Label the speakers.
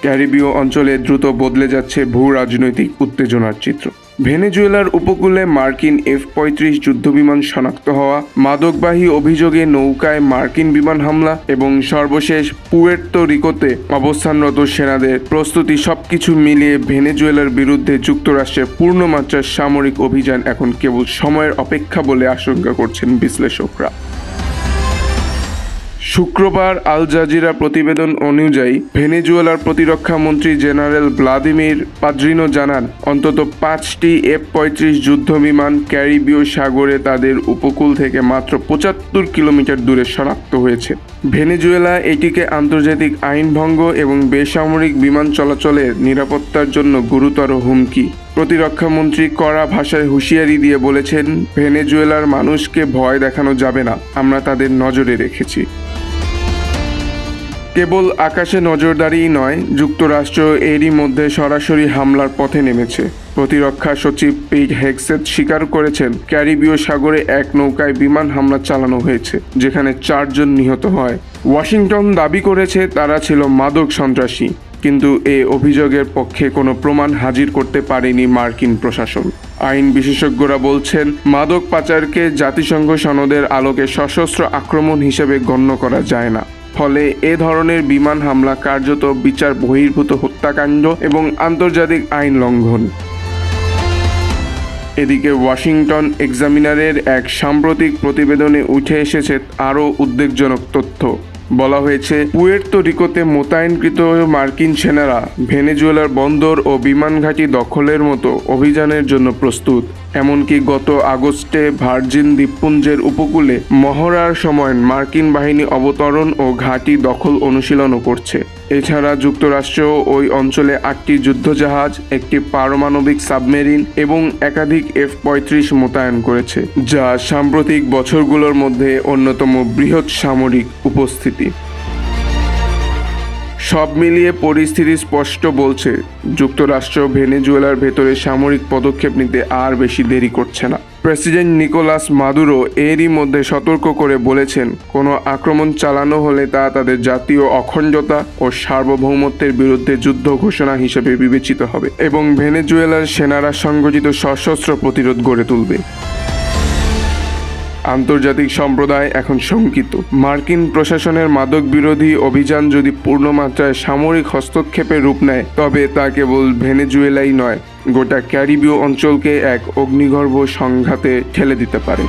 Speaker 1: ক্যারিবীয় অঞ্চলে দ্রুত বদলে যাচ্ছে ভূ রাজনৈতিক উত্তেজনার চিত্র। ভেনেজুয়েলার উপকূলে মার্কিন F-35 যুদ্ধবিমান শনাক্ত হওয়া, মাদকবাহী অভিযোগে নৌকায় মার্কিন বিমান হামলা এবং সর্বশেষ পুয়ের্তো রিকোতে অবস্থানরত সেনাদের প্রস্তুতি সবকিছু মিলিয়ে ভেনেজুয়েলার বিরুদ্ধে যুক্তরাষ্ট্রের পূর্ণমাত্রার সামরিক অভিযান এখন কেবল সময়ের অপেক্ষা বলে আশঙ্কা করছেন বিশ্লেষকরা। শুক্রবার আল জাজিরা প্রতিবেদন অনুযায়ী ভেনেজুয়েলার প্রতিরক্ষা মন্ত্রী জেনারেল ভ্লাদিমির পাদ্রিনো জানান, অন্তত 5টি F-35 যুদ্ধবিমান ক্যারিবীয় সাগরে তাদের উপকূল থেকে মাত্র 75 কিলোমিটার দূরে শনাক্ত হয়েছে। ভেনেজুয়েলা এটিকে আন্তর্জাতিক আইন ভঙ্গ এবং বেসামরিক বিমান চলাচলের নিরাপত্তার জন্য গুরুতর হুমকি। প্রতিরক্ষা মন্ত্রী কড়া ভাষায় হুঁশিয়ারি দিয়ে বলেছেন, ভেনেজুয়েলার মানুষকে ভয় দেখানো যাবে না, আমরা তাদের নজরে রেখেছি। কেবল আকাশে নজরদারিই নয়, যুক্তরাষ্ট্র এরই মধ্যে সরাসরি হামলার পথে নেমেছে। প্রতিরক্ষা সচিব পিট হেগসেথ স্বীকার করেছেন, ক্যারিবীয় সাগরে এক নৌকায় বিমান হামলা চালানো হয়েছে, যেখানে 4 জন নিহত হয়। ওয়াশিংটন দাবি করেছে তারা ছিল মাদক সন্ত্রাসী, কিন্তু এ অভিযোগের পক্ষে কোনো প্রমাণ হাজির করতে পারেনি মার্কিন প্রশাসন। আইন বিশেষজ্ঞরা বলছেন, মাদক পাচারকে জাতিসংঘ সনদের আলোকে সশস্ত্র আক্রমণ হিসেবে গণ্য করা যায় না। ফলে এ ধরনের বিমান হামলা কার্যত বিচার বহির্ভূত হত্যাকাণ্ড এবং আন্তর্জাতিক আইন লঙ্ঘন। এদিকে ওয়াশিংটন এক্সামিনারের এক সাম্প্রতিক প্রতিবেদনে উঠে এসেছে আরও উদ্বেগজনক তথ্য। বলা হয়েছে, পুয়ের্তো রিকোতে মোতায়েনকৃত মার্কিন সেনারা ভেনেজুয়েলার বন্দর ও বিমান ঘাঁটি দখলের মতো অভিযানের জন্য প্রস্তুত। এমনকি গত আগস্টে ভার্জিন দ্বীপপুঞ্জের উপকূলে মহড়ার সময় মার্কিন বাহিনী অবতরণ ও ঘাঁটি দখল অনুশীলনও করছে। এছাড়া যুক্তরাষ্ট্র ওই অঞ্চলে 8টি যুদ্ধজাহাজ, একটি পারমাণবিক সাবমেরিন এবং একাধিক F-35 মোতায়েন করেছে, যা সাম্প্রতিক বছরগুলোর মধ্যে অন্যতম বৃহৎ সামরিক উপস্থিতি। সব মিলিয়ে পরিস্থিতি স্পষ্ট বলছে, যুক্তরাষ্ট্র ভেনেজুয়েলার ভেতরে সামরিক পদক্ষেপ নিতে আর বেশি দেরি করছে না। প্রেসিডেন্ট নিকোলাস মাদুরো এরই মধ্যে সতর্ক করে বলেছেন, কোনো আক্রমণ চালানো হলে তা তাদের জাতীয় অখণ্ডতা ও সার্বভৌমত্বের বিরুদ্ধে যুদ্ধ ঘোষণা হিসেবে বিবেচিত হবে এবং ভেনেজুয়েলার সেনারা সংগঠিত সশস্ত্র প্রতিরোধ গড়ে তুলবে। আন্তর্জাতিক সম্প্রদায় এখন শঙ্কিত। মার্কিন প্রশাসনের মাদক বিরোধী অভিযান যদি পূর্ণমাত্রায় সামরিক হস্তক্ষেপে রূপ নেয়, তবে তা কেবল ভেনেজুয়েলাই নয়, গোটা ক্যারিবীয় অঞ্চলকে এক অগ্নিগর্ভ সংঘাতে ঠেলে দিতে পারে।